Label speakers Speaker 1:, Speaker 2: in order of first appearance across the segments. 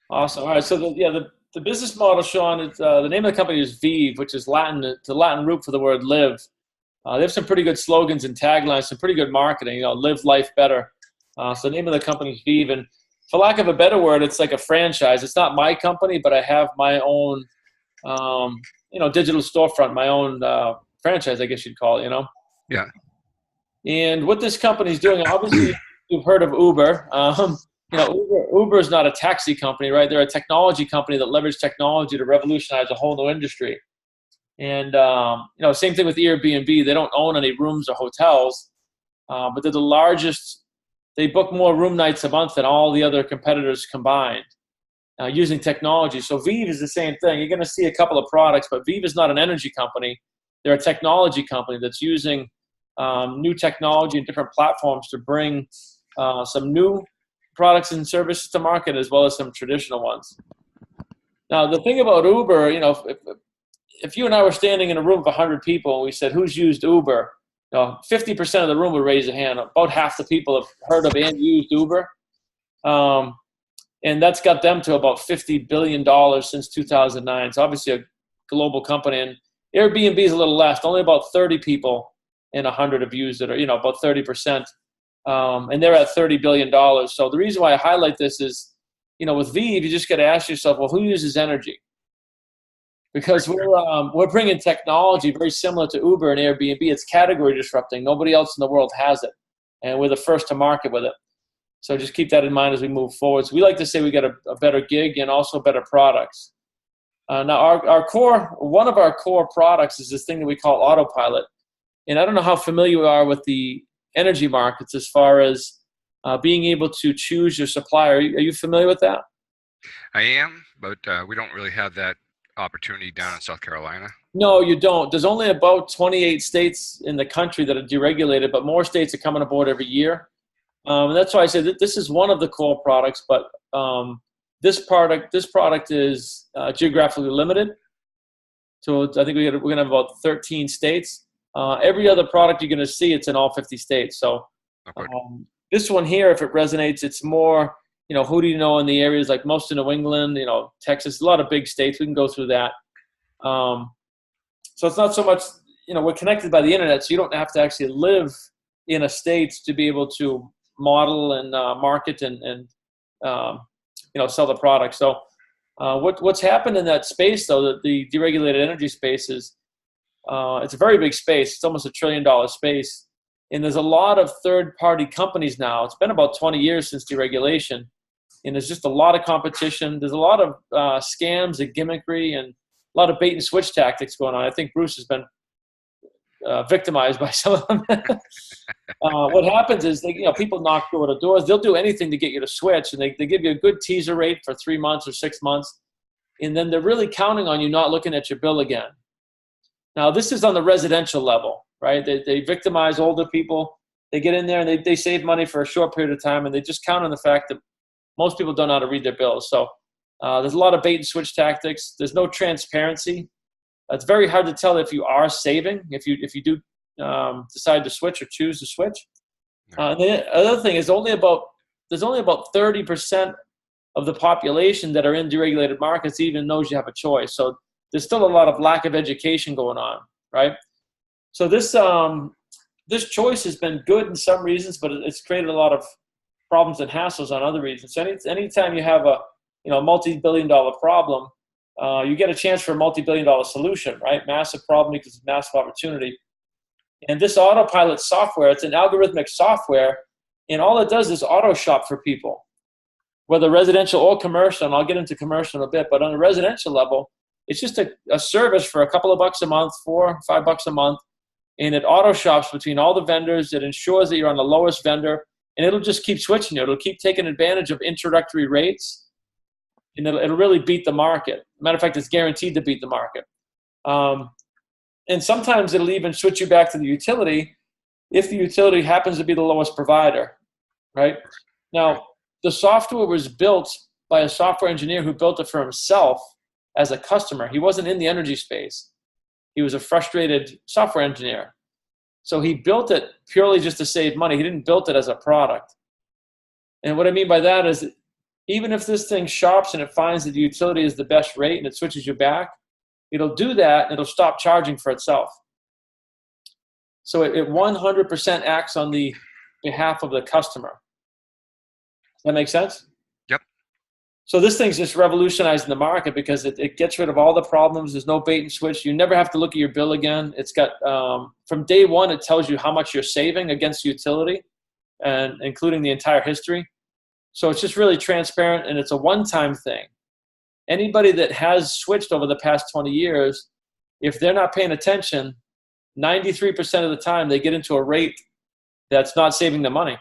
Speaker 1: Awesome. All right. So the business model, Sean, it's, the name of the company is VIV, which is Latin, the Latin root for the word live. They have some pretty good slogans and taglines, some pretty good marketing. Live life better. So the name of the company is VIV, and for lack of a better word, it's like a franchise. It's not my company, but I have my own, digital storefront, my own franchise, I guess you'd call it.
Speaker 2: Yeah.
Speaker 1: And what this company is doing, obviously, you've heard of Uber. Uber is not a taxi company, right? They're a technology company that leverages technology to revolutionize a whole new industry. And same thing with Airbnb. They don't own any rooms or hotels, but they're the largest. They book more room nights a month than all the other competitors combined, using technology. So VIV is the same thing. You're going to see a couple of products, but VIV is not an energy company. They're a technology company that's using new technology and different platforms to bring some new products and services to market, as well as some traditional ones. Now, the thing about Uber, if you and I were standing in a room of 100 people and we said, who's used Uber? 50% of the room would raise a hand. About half the people have heard of and used Uber. And that's got them to about $50 billion since 2009. It's obviously a global company. And Airbnb is a little less. Only about 30 people in 100 have used it, or, about 30%. And they're at $30 billion. So the reason why I highlight this is, with VIV, you just got to ask yourself, well, who uses energy? Because we're bringing technology very similar to Uber and Airbnb. It's category disrupting. Nobody else in the world has it, and we're the first to market with it. So just keep that in mind as we move forward. So we like to say we got a better gig and also better products. Now, one of our core products is this thing that we call Autopilot. And I don't know how familiar you are with the energy markets as far as being able to choose your supplier. Are you familiar with that?
Speaker 2: I am, but we don't really have that opportunity down in South Carolina.
Speaker 1: No, you don't. There's only about 28 states in the country that are deregulated, but more states are coming aboard every year. And that's why I say that this is one of the core products, but this product is geographically limited. So I think we're going to have about 13 states. Every other product you're going to see, it's in all 50 states. So this one here, if it resonates, it's more, who do you know in the areas like most of New England, Texas, a lot of big states. We can go through that. So it's not so much, we're connected by the internet, so you don't have to actually live in a state to be able to model and market and sell the product. So what's happened in that space, though, the deregulated energy space is, it's a very big space. It's almost $1 trillion space. And there's a lot of third-party companies now. It's been about 20 years since deregulation. And there's just a lot of competition. There's a lot of scams and gimmickry and a lot of bait-and-switch tactics going on. I think Bruce has been victimized by some of them. What happens is people knock door to doors. They'll do anything to get you to switch. And they give you a good teaser rate for 3 months or 6 months. And then they're really counting on you not looking at your bill again. Now, this is on the residential level, right? They victimize older people. They get in there and they save money for a short period of time, and they just count on the fact that most people don't know how to read their bills. So there's a lot of bait and switch tactics. There's no transparency. It's very hard to tell if you are saving, if you do decide to switch or choose to switch. The other thing is there's only about 30% of the population that are in deregulated markets even knows you have a choice. So there's still a lot of lack of education going on, right? So this choice has been good in some reasons, but it's created a lot of problems and hassles on other reasons. So anytime you have a multi-billion-dollar problem, you get a chance for a multi-billion-dollar solution, right? Massive problem equals massive opportunity. And this Autopilot software, it's an algorithmic software, and all it does is auto shop for people, whether residential or commercial. And I'll get into commercial in a bit, but on the residential level, it's just a service for a couple of bucks a month, $4 or $5 a month, and it auto shops between all the vendors. It ensures that you're on the lowest vendor, and it'll just keep switching you. It'll keep taking advantage of introductory rates, and it'll really beat the market. Matter of fact, it's guaranteed to beat the market. And sometimes it'll even switch you back to the utility if the utility happens to be the lowest provider, right? Now, the software was built by a software engineer who built it for himself as a customer. He wasn't in the energy space. He was a frustrated software engineer. So he built it purely just to save money. He didn't build it as a product. And what I mean by that is, even if this thing shops and it finds that the utility is the best rate and it switches you back, it'll do that and it'll stop charging for itself. So it 100% acts on the behalf of the customer. Does that make sense?
Speaker 2: Yep.
Speaker 1: So this thing's just revolutionizing the market because it gets rid of all the problems. There's no bait and switch. You never have to look at your bill again. It's got, from day one, it tells you how much you're saving against utility, and including the entire history. So it's just really transparent, and it's a one-time thing. Anybody that has switched over the past 20 years, if they're not paying attention, 93% of the time they get into a rate that's not saving them money.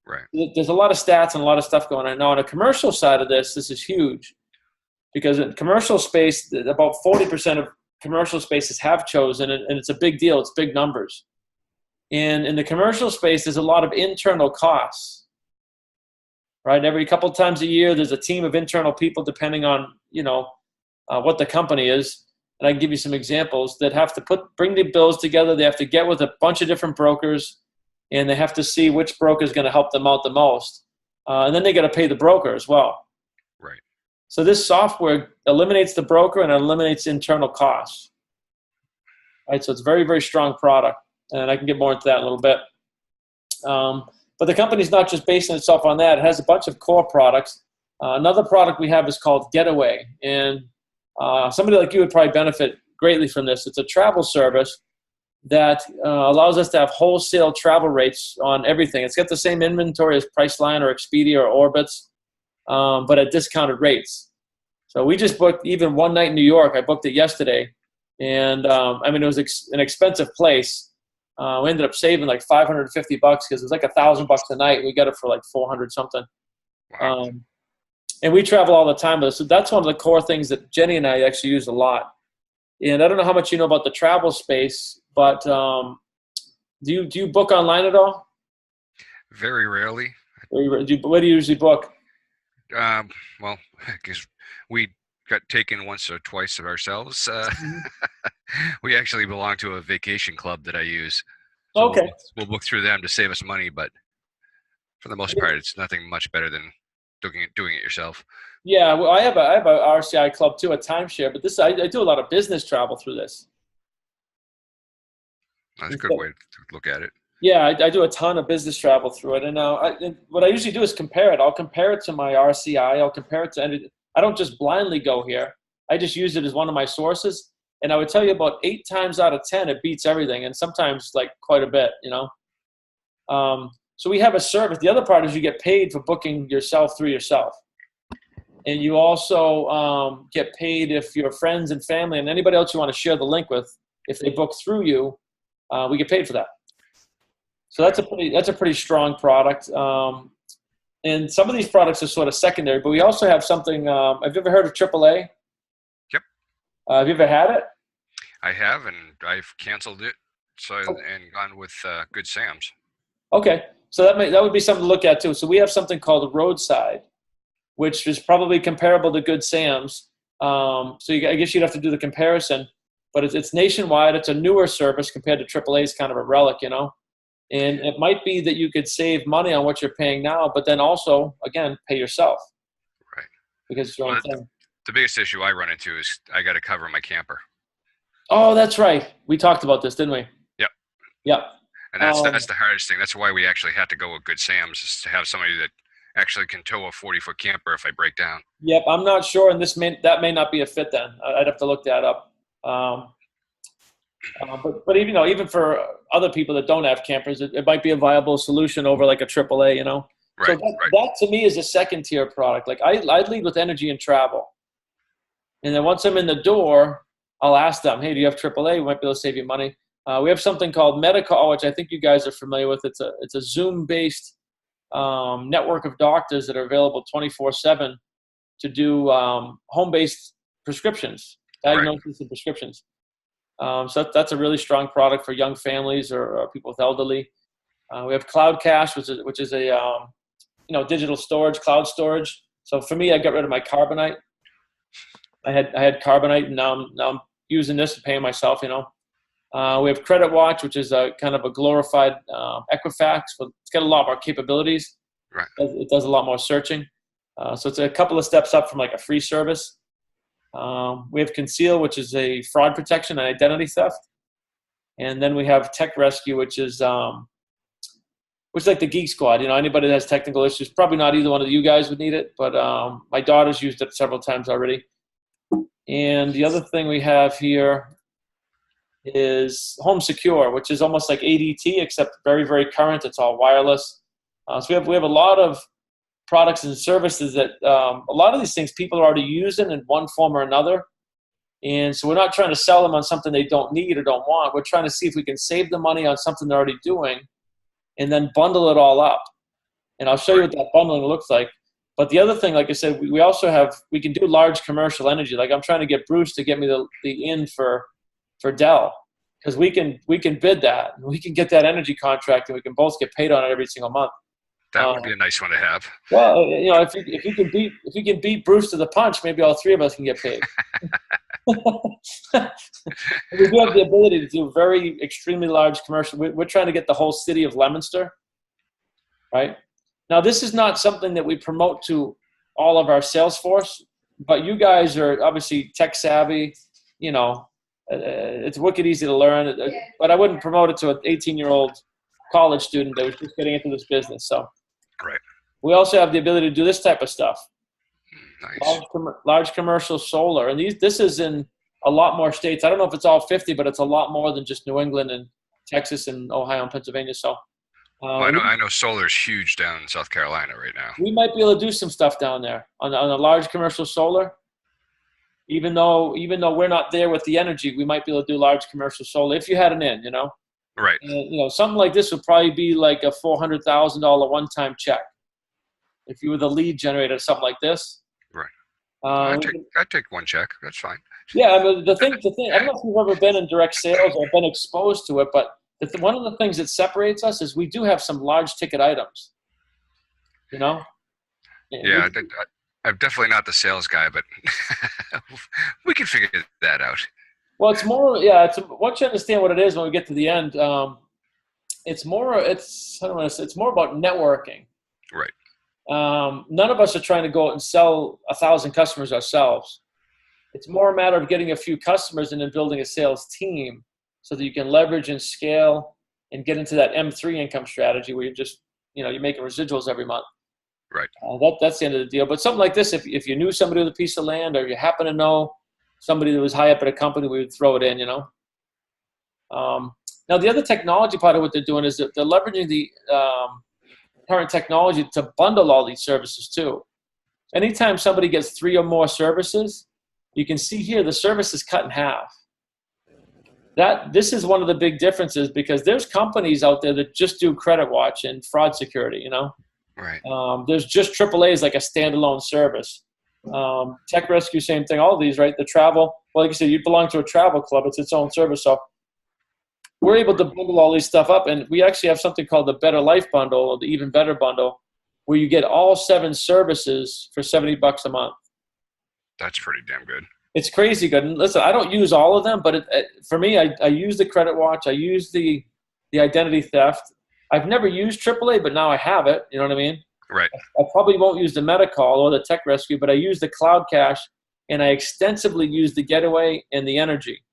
Speaker 2: Right.
Speaker 1: There's a lot of stats and a lot of stuff going on. Now, on a commercial side of this is huge, because in commercial space, about 40% of commercial spaces have chosen, and it's a big deal. It's big numbers. And in the commercial space, there's a lot of internal costs, right? Every couple of times a year, there's a team of internal people, depending on, what the company is. And I can give you some examples that have to bring the bills together. They have to get with a bunch of different brokers, and they have to see which broker is going to help them out the most. And then they got to pay the broker as well.
Speaker 2: Right.
Speaker 1: So this software eliminates the broker and eliminates internal costs. Right. So it's a very, very strong product, and I can get more into that in a little bit. But the company's not just basing itself on that. It has a bunch of core products. Another product we have is called Getaway, and somebody like you would probably benefit greatly from this. It's a travel service that allows us to have wholesale travel rates on everything. It's got the same inventory as Priceline or Expedia or Orbitz, but at discounted rates. So we just booked even one night in New York. I booked it yesterday, and it was an expensive place. We ended up saving like $550 because it was like $1,000 a night. We got it for like 400 something.
Speaker 2: Wow.
Speaker 1: And we travel all the time with us. So that's one of the core things that Jenny and I actually use a lot. And I don't know how much you know about the travel space, but do you book online at all?
Speaker 2: Very rarely.
Speaker 1: Where do you usually book?
Speaker 2: Well, because we got taken once or twice of ourselves. We actually belong to a vacation club that I use. So
Speaker 1: Okay.
Speaker 2: we'll book through them to save us money, but for the most part, it's nothing much better than doing it yourself.
Speaker 1: Yeah, well, I have a RCI club too, a timeshare, but I do a lot of business travel through this.
Speaker 2: That's a good way to look at it.
Speaker 1: Yeah, I do a ton of business travel through it, and what I usually do is compare it. I'll compare it to my RCI. I'll compare it to anything. I don't just blindly go here. I just use it as one of my sources, and I would tell you about 8 times out of 10 it beats everything, and sometimes like quite a bit, So we have a service. The other part is you get paid for booking yourself through yourself. And you also get paid if your friends and family and anybody else you want to share the link with, if they book through you, we get paid for that. So that's a pretty strong product. And some of these products are sort of secondary, but we also have something. Have you ever heard of AAA?
Speaker 2: Yep.
Speaker 1: Have you ever had it?
Speaker 2: I have, and I've canceled it. And gone with Good Sam's.
Speaker 1: Okay, so that would be something to look at too. So we have something called Roadside, which is probably comparable to Good Sam's. I guess you'd have to do the comparison, but it's nationwide. It's a newer service compared to AAA's kind of a relic, And it might be that you could save money on what you're paying now, but then also, again, pay yourself.
Speaker 2: Right.
Speaker 1: Because it's your own thing.
Speaker 2: The biggest issue I run into is I got to cover my camper.
Speaker 1: Oh, that's right. We talked about this, didn't we? Yep.
Speaker 2: And that's the hardest thing. That's why we actually had to go with Good Sam's, is to have somebody that actually can tow a 40-foot camper if I break down.
Speaker 1: Yep, I'm not sure, and that may not be a fit then. I'd have to look that up. But even for other people that don't have campers, it might be a viable solution over like a AAA,
Speaker 2: Right,
Speaker 1: so that to me is a second tier product. Like I'd lead with energy and travel. And then once I'm in the door, I'll ask them, hey, do you have AAA? We might be able to save you money. We have something called Medical, which I think you guys are familiar with. It's a Zoom-based network of doctors that are available 24/7 to do home-based prescriptions, diagnosis and prescriptions. So that's a really strong product for young families or people with elderly. We have Cloud Cache, which is a digital storage, cloud storage. So for me, I got rid of my Carbonite. I had Carbonite, and now I'm using this and paying myself. We have Credit Watch, which is a kind of a glorified Equifax, but it's got a lot more capabilities.
Speaker 2: Right.
Speaker 1: It does a lot more searching. So it's a couple of steps up from like a free service. We have Conceal, which is a fraud protection and identity theft. And then we have Tech Rescue, which is like the Geek Squad. Anybody that has technical issues, probably not either one of you guys would need it, but my daughter's used it several times already. And the other thing we have here is Home Secure, which is almost like ADT, except very, very current. It's all wireless. So we have a lot of products and services that a lot of these things people are already using in one form or another. And so we're not trying to sell them on something they don't need or don't want. We're trying to see if we can save them money on something they're already doing and then bundle it all up. And I'll show you what that bundling looks like. But the other thing, like I said, we can do large commercial energy. Like I'm trying to get Bruce to get me the in for Dell, because we can bid that. And we can get that energy contract, and we can both get paid on it every single month.
Speaker 2: That would be a nice one to have.
Speaker 1: Well, if you can beat Bruce to the punch, maybe all three of us can get paid. We do have the ability to do very extremely large commercial. We're trying to get the whole city of Leominster, right? Now, this is not something that we promote to all of our sales force, but you guys are obviously tech savvy. It's wicked easy to learn, but I wouldn't promote it to an 18-year-old college student that was just getting into this business. So
Speaker 2: right.
Speaker 1: We also have the ability to do this type of stuff.
Speaker 2: Nice.
Speaker 1: Large commercial solar. And this is in a lot more states. I don't know if it's all 50, but it's a lot more than just New England and Texas and Ohio and Pennsylvania. So
Speaker 2: I know solar's huge down in South Carolina right now.
Speaker 1: We might be able to do some stuff down there on a large commercial solar. Even though we're not there with the energy, we might be able to do large commercial solar if you had an in,
Speaker 2: Right.
Speaker 1: And, something like this would probably be like a $400,000 one-time check if you were the lead generator, something like this.
Speaker 2: Right. I'd take one check. That's fine.
Speaker 1: Yeah, I mean, the thing. I don't know if you've ever been in direct sales or been exposed to it, but one of the things that separates us is we do have some large ticket items.
Speaker 2: Yeah, I'm definitely not the sales guy, but we can figure that out.
Speaker 1: Well, it's more. Once you understand what it is, when we get to the end, it's more about networking.
Speaker 2: Right.
Speaker 1: None of us are trying to go out and sell 1,000 customers ourselves. It's more a matter of getting a few customers and then building a sales team so that you can leverage and scale and get into that M3 income strategy where you're making residuals every month.
Speaker 2: Right.
Speaker 1: That's the end of the deal. But something like this, if you knew somebody with a piece of land or you happen to know somebody that was high up at a company, we would throw it in, Now, the other technology part of what they're doing is that they're leveraging the current technology to bundle all these services too. Anytime somebody gets 3 or more services, you can see here the service is cut in half. This is one of the big differences because there's companies out there that just do credit watch and fraud security,
Speaker 2: Right.
Speaker 1: There's just AAA is like a standalone service. Tech Rescue, same thing. All of these, right? The travel, well, like you said, you belong to a travel club. It's its own service. So we're able to bundle all these stuff up. And we actually have something called the Better Life Bundle or the Even Better Bundle where you get all 7 services for $70 a month.
Speaker 2: That's pretty damn good.
Speaker 1: It's crazy good. And listen, I don't use all of them, but for me, I use the credit watch. I use the identity theft. I've never used AAA, but now I have it. You know what I mean?
Speaker 2: Right.
Speaker 1: I probably won't use the Metacall or the Tech Rescue, but I use the Cloud Cache, and I extensively use the Getaway and the Energy.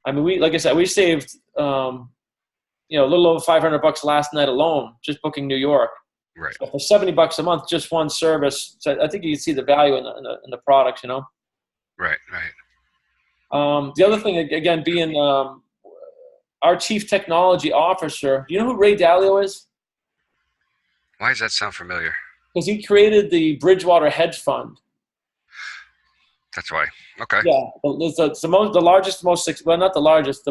Speaker 1: I mean, like I said, we saved a little over $500 last night alone just booking New York.
Speaker 2: Right.
Speaker 1: So for $70 a month, just one service. So I think you can see the value in the products.
Speaker 2: Right.
Speaker 1: The other thing, again, being our chief technology officer. Do you know who Ray Dalio is?
Speaker 2: Why does that sound familiar?
Speaker 1: Because he created the Bridgewater hedge fund.
Speaker 2: That's why. Okay.
Speaker 1: Yeah, it's the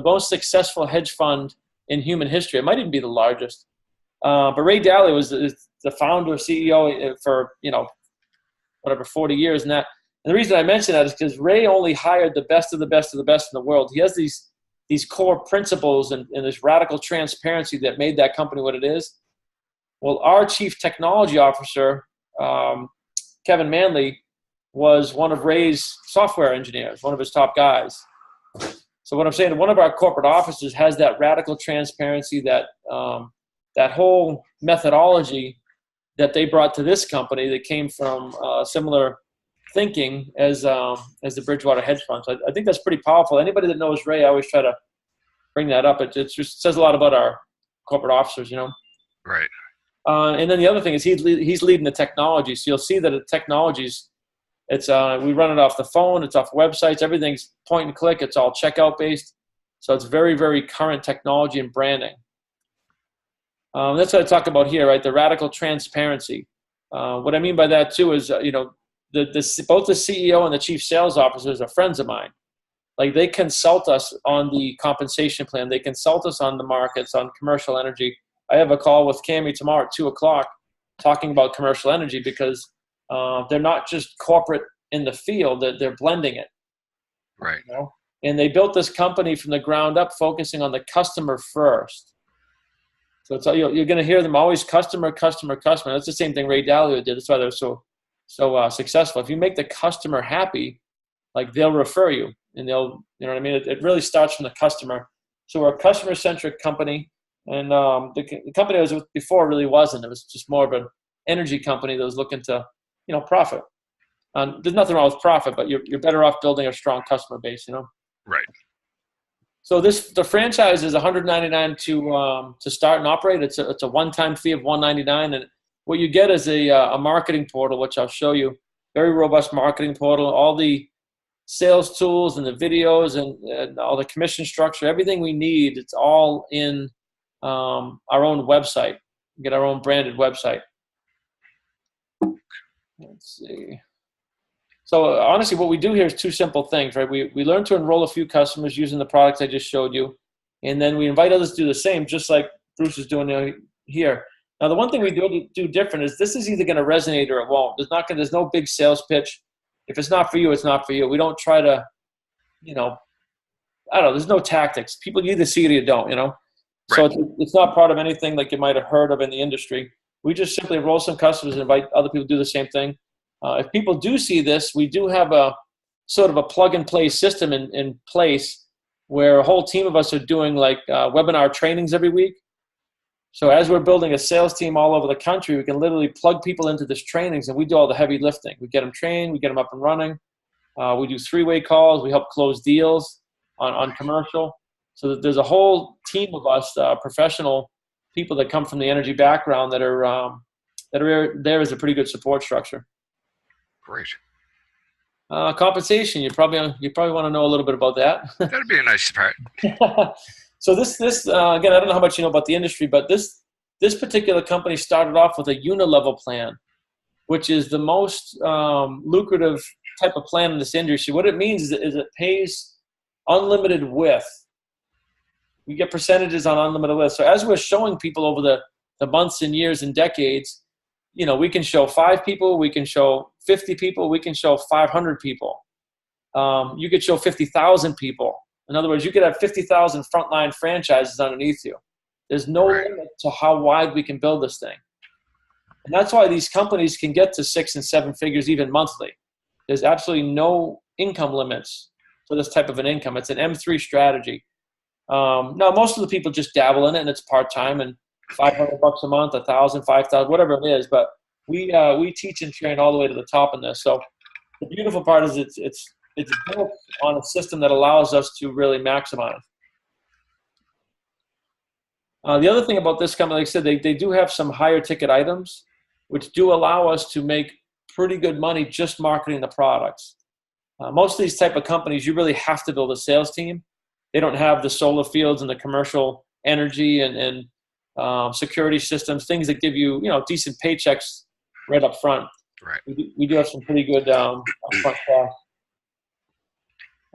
Speaker 1: most successful hedge fund in human history. It might even be the largest. But Ray Dalio is the founder, CEO for 40 years, and that. And the reason I mention that is because Ray only hired the best of the best of the best in the world. He has these core principles and this radical transparency that made that company what it is. Well, our chief technology officer, Kevin Manley, was one of Ray's software engineers, one of his top guys. So what I'm saying, one of our corporate offices has that radical transparency, that whole methodology that they brought to this company that came from similar thinking as the Bridgewater hedge fund. So I think that's pretty powerful. Anybody that knows Ray, I always try to bring that up. It just says a lot about our corporate officers, you know.
Speaker 2: Right.
Speaker 1: And then the other thing is he's leading the technology. So you'll see that the technologies, it's we run it off the phone, it's off websites, everything's point and click, it's all checkout based. So it's very, very current technology and branding. That's what I talk about here, right? The radical transparency. What I mean by that too is, you know, both the CEO and the chief sales officers are friends of mine. Like they consult us on the compensation plan. They consult us on the markets, on commercial energy. I have a call with Cammie tomorrow at 2:00 talking about commercial energy because they're not just corporate in the field, they're blending it.
Speaker 2: Right.
Speaker 1: You know? And they built this company from the ground up, focusing on the customer first. So it's, you're going to hear them always customer, customer, customer. That's the same thing Ray Dalio did. That's why they're so successful. If you make the customer happy, like they'll refer you and they'll, you know what I mean? It really starts from the customer. So we're a customer-centric company. And the company I was with before really wasn't. It was just more of an energy company that was looking to, you know, profit. There's nothing wrong with profit, but you're better off building a strong customer base, you know?
Speaker 2: Right.
Speaker 1: So the franchise is $199 to start and operate. It's a one-time fee of $199, and what you get is a marketing portal, which I'll show you. Very robust marketing portal. All the sales tools and the videos and all the commission structure, everything we need. It's all in our own website. We get our own branded website. Let's see. So honestly, what we do here is two simple things, right? We learn to enroll a few customers using the products I just showed you, and then we invite others to do the same, just like Bruce is doing here. Now, the one thing we do different is this is either going to resonate or it won't. There's no big sales pitch. If it's not for you, it's not for you. We don't try to, you know, I don't know. There's no tactics. People either see it or you don't, you know.
Speaker 2: Right.
Speaker 1: So it's not part of anything like you might have heard of in the industry. We just simply enroll some customers and invite other people to do the same thing. If people do see this, we do have a sort of a plug-and-play system in place where a whole team of us are doing like webinar trainings every week. So as we're building a sales team all over the country, we can literally plug people into this trainings, and we do all the heavy lifting. We get them trained, we get them up and running. We do three-way calls. We help close deals on commercial. So there's a whole team of us, professional people that come from the energy background that are there as a pretty good support structure.
Speaker 2: Great.
Speaker 1: Compensation. You probably want to know a little bit about that.
Speaker 2: That'd be a nice part.
Speaker 1: So this again, I don't know how much you know about the industry, but this particular company started off with a unilevel plan, which is the most lucrative type of plan in this industry. What it means is it pays unlimited width. We get percentages on unlimited width. So as we're showing people over the months and years and decades, you know, we can show 5 people, we can show 50 people, we can show 500 people. You could show 50,000 people. In other words, you could have 50,000 frontline franchises underneath you. There's no limit to how wide we can build this thing. And that's why these companies can get to 6 and 7 figures even monthly. There's absolutely no income limits for this type of an income. It's an M3 strategy. Now, most of the people just dabble in it, and it's part-time, and $500 a month, 1,000, 5,000, whatever it is. But we teach and train all the way to the top in this. So the beautiful part is it's built on a system that allows us to really maximize. The other thing about this company, like I said, they do have some higher ticket items, which do allow us to make pretty good money just marketing the products. Most of these type of companies, you really have to build a sales team. They don't have the solar fields and the commercial energy and security systems, things that give you, decent paychecks right up front.
Speaker 2: Right.
Speaker 1: We do have some pretty good upfront cash.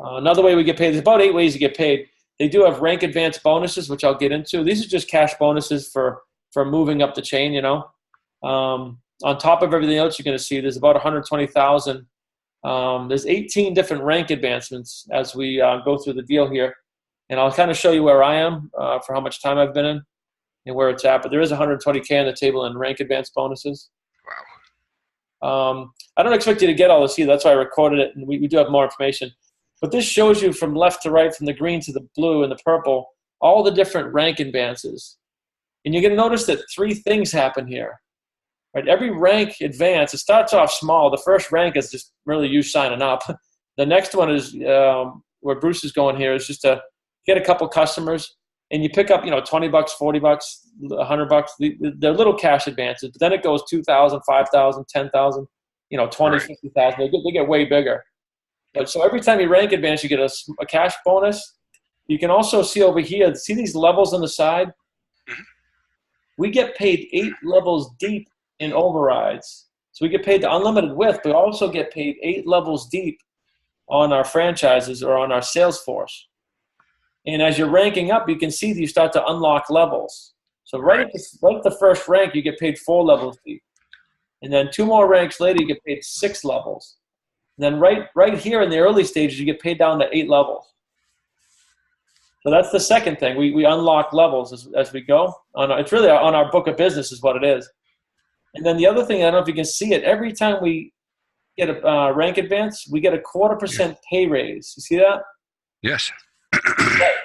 Speaker 1: Another way we get paid, there's about 8 ways to get paid. They do have rank advance bonuses, which I'll get into. These are just cash bonuses for moving up the chain, On top of everything else you're going to see, there's about 120,000. There's 18 different rank advancements as we go through the deal here. And I'll kind of show you where I am for how much time I've been in and where it's at. But there is 120K on the table in rank advance bonuses.
Speaker 2: Wow.
Speaker 1: I don't expect you to get all this either. That's why I recorded it, and we do have more information. But this shows you from left to right, from the green to the blue and the purple, all the different rank advances. And you're going to notice that 3 things happen here. right? Every rank advance, it starts off small. The first rank is just really you signing up. The next one is where Bruce is going here is just to get a couple customers, and you pick up, $20, $40, $100. They're little cash advances, but then it goes 2,000, 5,000, 10,000, 20,
Speaker 2: Right.
Speaker 1: 50,000. They get way bigger. But so every time you rank advance, you get a cash bonus. You can also see over here, see these levels on the side? We get paid 8 levels deep in overrides. So we get paid the unlimited width, but also get paid 8 levels deep on our franchises or on our sales force. And as you're ranking up, you can see that you start to unlock levels. So right at the first rank, you get paid 4 levels deep. And then 2 more ranks later, you get paid 6 levels. And then right here in the early stages, you get paid down to 8 levels. So that's the second thing. We unlock levels as we go. It's really on our book of business is what it is. And then the other thing, I don't know if you can see it, every time we get a rank advance, we get a 0.25% pay raise. You see that?
Speaker 2: Yes.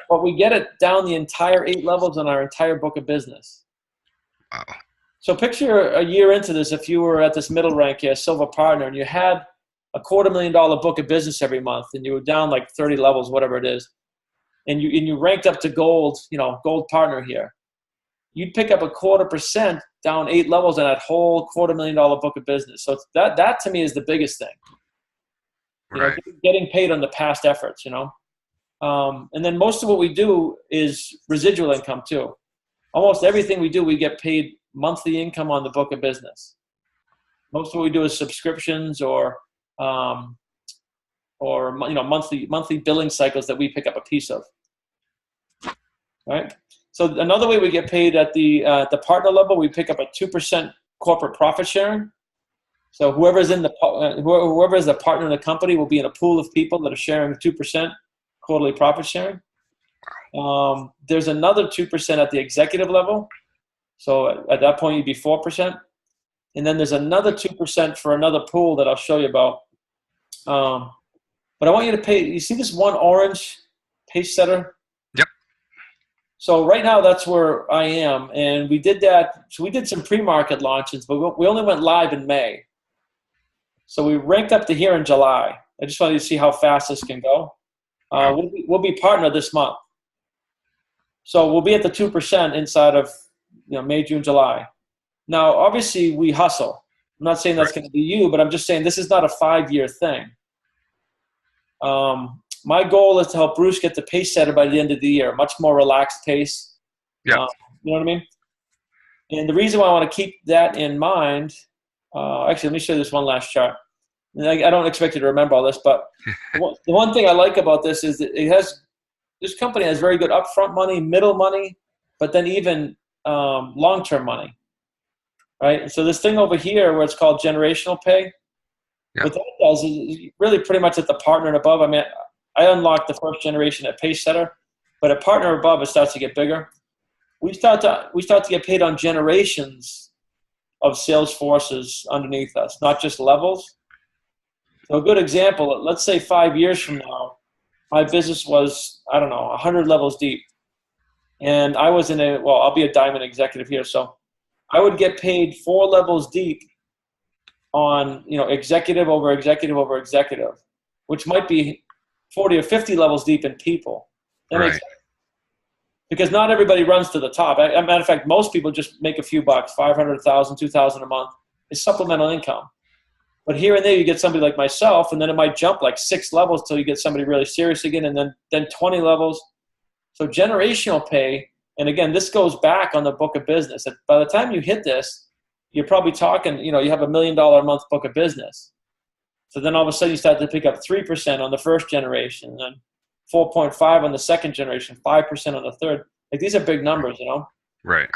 Speaker 1: But we get it down the entire 8 levels on our entire book of business.
Speaker 2: Wow.
Speaker 1: So picture a year into this, if you were at this middle rank here, silver partner, and you had a $250,000 book of business every month, and you were down like 30 levels, whatever it is, and you ranked up to gold, gold partner here, you'd pick up a 0.25% down 8 levels in that whole $250,000 book of business. So that to me is the biggest thing.
Speaker 2: Right.
Speaker 1: Getting paid on the past efforts, and then most of what we do is residual income too. Almost everything we do, we get paid monthly income on the book of business. Most of what we do is subscriptions or monthly billing cycles that we pick up a piece of. Right. So another way we get paid at the partner level, we pick up a 2% corporate profit sharing. So whoever's whoever is the partner in the company will be in a pool of people that are sharing 2% quarterly profit sharing. There's another 2% at the executive level. So at that point, you'd be 4%. And then there's another 2% for another pool that I'll show you about. But I want you to pay. You see this one orange pace setter?
Speaker 2: Yep.
Speaker 1: So right now, that's where I am. And we did that. So we did some pre-market launches, but we only went live in May. So we ranked up to here in July. I just wanted to see how fast this can go. We'll be partner this month. So we'll be at the 2% inside of May, June, July. Now, obviously, we hustle. I'm not saying that's going to be you, but I'm just saying this is not a 5-year thing. My goal is to help Bruce get the pace setter by the end of the year, a much more relaxed pace.
Speaker 2: Yeah.
Speaker 1: You know what I mean? And the reason why I want to keep that in mind, actually, let me show you this one last chart. And I don't expect you to remember all this, but the one thing I like about this is that this company has very good upfront money, middle money, but then even long-term money, right? So this thing over here where it's called generational pay, what that does is really pretty much at the partner and above. I mean, I unlocked the first generation at pace setter, but at partner above, it starts to get bigger. We start to get paid on generations of sales forces underneath us, not just levels. So a good example, let's say 5 years from now, my business was, 100 levels deep. And I was I'll be a diamond executive here. So I would get paid 4 levels deep on, executive over executive over executive, which might be 40 or 50 levels deep in people. That makes sense? Because not everybody runs to the top. As a matter of fact, most people just make a few bucks, 500,000, 2,000 a month. It's supplemental income. But here and there, you get somebody like myself, and then it might jump like 6 levels till you get somebody really serious again, and then 20 levels. So generational pay, and again, this goes back on the book of business. By the time you hit this, you're probably talking, you have $1 million a month book of business. So then all of a sudden you start to pick up 3% on the first generation, and then 4.5 on the second generation, 5% on the third. Like these are big numbers,
Speaker 2: Right.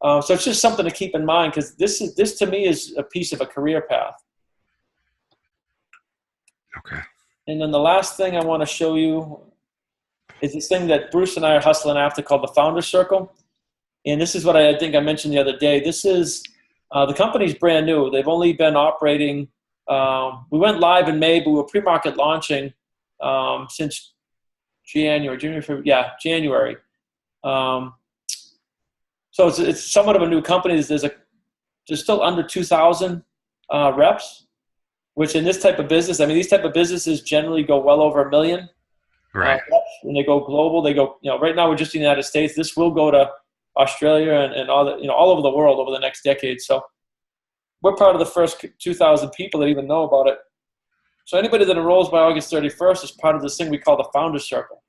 Speaker 1: So it's just something to keep in mind because this to me is a piece of a career path.
Speaker 2: Okay.
Speaker 1: And then the last thing I want to show you is this thing that Bruce and I are hustling after called the Founder Circle. And this is what I think I mentioned the other day. This is the company's brand new. They've only been operating. We went live in May, but we were pre-market launching since January. So it's somewhat of a new company. There's there's still under 2,000 reps, which in this type of business, I mean, these type of businesses generally go well over 1 million.
Speaker 2: Right.
Speaker 1: When they go global, they go, right now we're just in the United States. This will go to Australia and all over the world over the next decade. So we're part of the first 2,000 people that even know about it. So anybody that enrolls by August 31st is part of this thing we call the Founder Circle.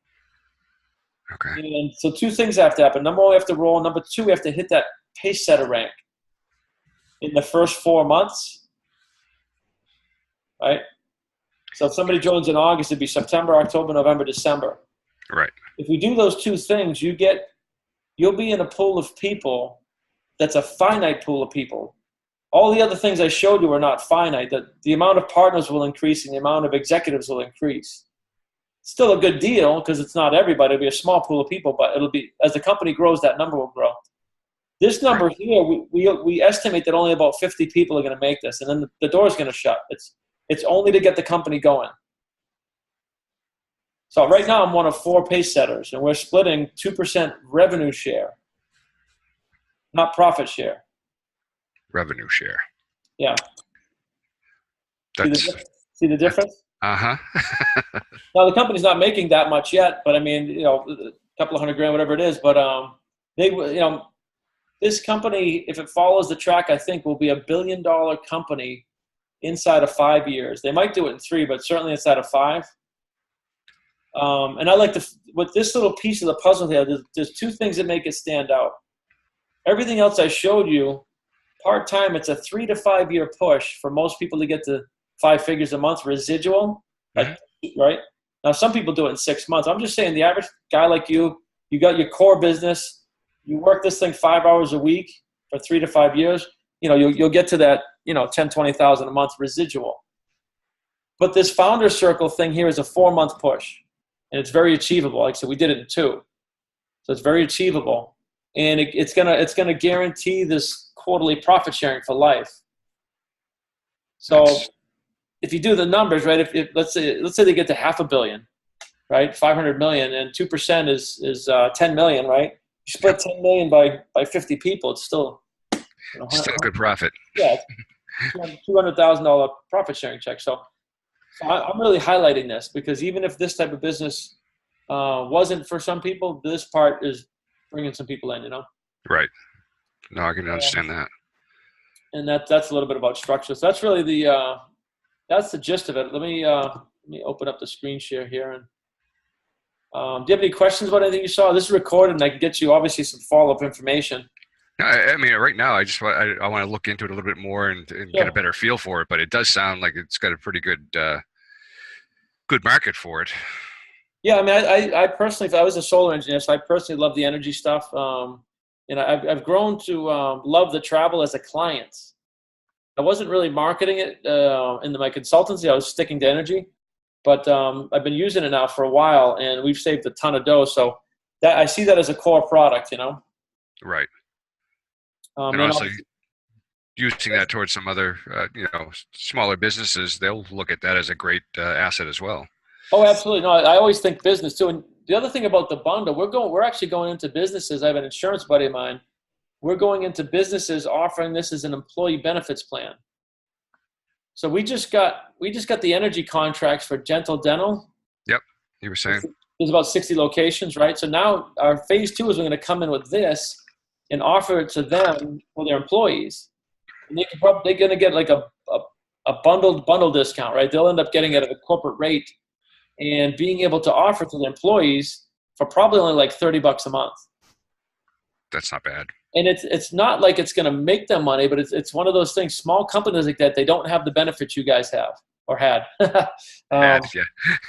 Speaker 2: Okay.
Speaker 1: And so 2 things have to happen. Number 1, we have to roll. Number 2, we have to hit that pace setter rank in the first 4 months, right? So if somebody joins in August, it'd be September, October, November, December.
Speaker 2: Right.
Speaker 1: If we do those 2 things, you'll be in a pool of people that's a finite pool of people. All the other things I showed you are not finite. The amount of partners will increase and the amount of executives will increase. Still a good deal because it's not everybody. It'll be a small pool of people, but it'll be, as the company grows, that number will grow. This number
Speaker 2: Right.
Speaker 1: here, we estimate that only about 50 people are going to make this, and then the door is going to shut. It's only to get the company going. So right now I'm one of 4 pace setters, and we're splitting 2% revenue share, not profit share.
Speaker 2: Revenue share.
Speaker 1: Yeah.
Speaker 2: That's
Speaker 1: See the difference?
Speaker 2: uh-huh.
Speaker 1: Now the company's not making that much yet, but I mean, a couple of $100,000, whatever it is. But this company, if it follows the track, I think will be $1 billion company inside of 5 years. They might do it in 3, but certainly inside of 5. And I like with this little piece of the puzzle here, there's 2 things that make it stand out. Everything else I showed you, part-time, it's a 3 to 5 year push for most people to get to 5 figures a month residual, right? Now, some people do it in 6 months. I'm just saying the average guy like you got your core business, you work this thing 5 hours a week for 3 to 5 years, you'll get to that, 10, 20,000 a month residual. But this Founder Circle thing here is a 4-month push, and it's very achievable. Like I said, we did it in 2. So it's very achievable. And it's gonna guarantee this quarterly profit sharing for life. So if you do the numbers, right? If let's say they get to $500 million, right? 500 million, and 2% is 10 million, right? You split 10 million by 50 people, it's still
Speaker 2: Still a good profit.
Speaker 1: Yeah, $200,000 profit sharing check. So I'm really highlighting this because even if this type of business wasn't for some people, this part is bringing some people in,
Speaker 2: Right. No, I can understand that.
Speaker 1: And that's a little bit about structure. So that's really that's the gist of it. Let me open up the screen share here. And do you have any questions about anything you saw? This is recorded, and I can get you obviously some follow-up information.
Speaker 2: I mean, right now, I want to look into it a little bit more and get a better feel for it. But it does sound like it's got a pretty good market for it. Yeah,
Speaker 1: I mean, I personally, if I was a solar engineer, so I personally love the energy stuff. I've grown to love the travel as a client. I wasn't really marketing it in my consultancy. I was sticking to energy, but I've been using it now for a while, and we've saved a ton of dough. So I see that as a core product,
Speaker 2: Right. And also using that towards some other, smaller businesses, they'll look at that as a great asset as well.
Speaker 1: Oh, absolutely. No, I always think business too. And the other thing about the bundle, we're actually going into businesses. I have an insurance buddy of mine. We're going into businesses offering this as an employee benefits plan. So we just got the energy contracts for Gentle Dental.
Speaker 2: Yep, you were saying.
Speaker 1: There's about 60 locations, right? So now our phase 2 is we're going to come in with this and offer it to them for their employees. And they're going to get like a bundle discount, right? They'll end up getting it at a corporate rate and being able to offer to the employees for probably only like $30 a month.
Speaker 2: That's not bad.
Speaker 1: And it's not like it's going to make them money, but it's one of those things. Small companies like that, they don't have the benefits you guys have or had.
Speaker 2: Yeah.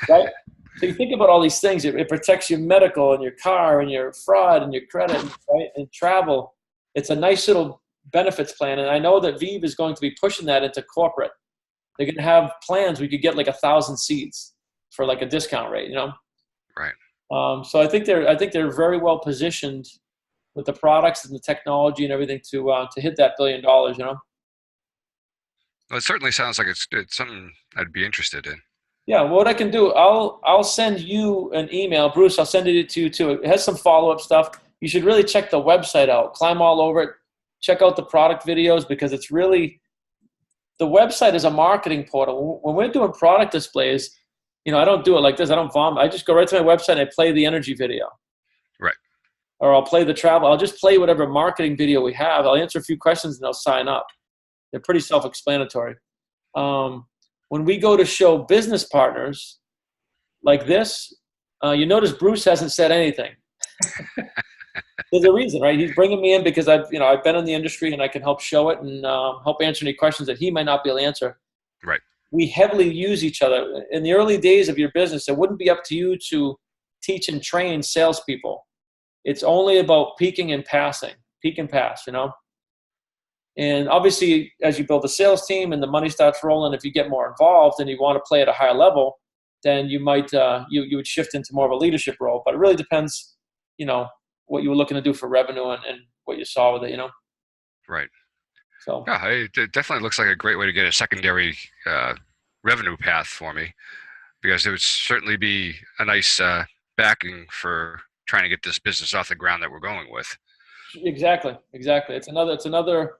Speaker 1: Right? So you think about all these things. It protects your medical and your car and your fraud and your credit, right? And travel. It's a nice little benefits plan. And I know that VIV is going to be pushing that into corporate. They're going to have plans where you could get like 1,000 seats for like a discount rate,
Speaker 2: Right.
Speaker 1: So I think they're very well positioned with the products and the technology and everything to hit that $1 billion,
Speaker 2: Well, it certainly sounds like it's something I'd be interested in.
Speaker 1: Yeah, well, what I can do, I'll send you an email, Bruce. I'll send it to you too. It has some follow-up stuff. You should really check the website out. Climb all over it. check out the product videos, because it's really, the website is a marketing portal. When we're doing product displays, I don't do it like this. I don't vomit. I just go right to my website and I play the energy video.
Speaker 2: Right.
Speaker 1: Or I'll play the travel. I'll just play whatever marketing video we have. I'll answer a few questions and they'll sign up. They're pretty self-explanatory. When we go to show business partners like this, you notice Bruce hasn't said anything. There's a reason, right? He's bringing me in because I've been in the industry and I can help show it and help answer any questions that he might not be able to answer.
Speaker 2: Right.
Speaker 1: We heavily use each other. In the early days of your business, it wouldn't be up to you to teach and train salespeople. It's only about peaking and passing, peak and pass, And obviously, as you build a sales team and the money starts rolling, if you get more involved and you want to play at a higher level, then you might you would shift into more of a leadership role. But it really depends, what you were looking to do for revenue and what you saw with it,
Speaker 2: Right.
Speaker 1: So
Speaker 2: yeah, it definitely looks like a great way to get a secondary revenue path for me, because it would certainly be a nice backing for trying to get this business off the ground that we're going with.
Speaker 1: Exactly. It's another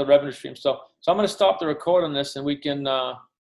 Speaker 1: revenue stream. So I'm going to stop the record on this, and we can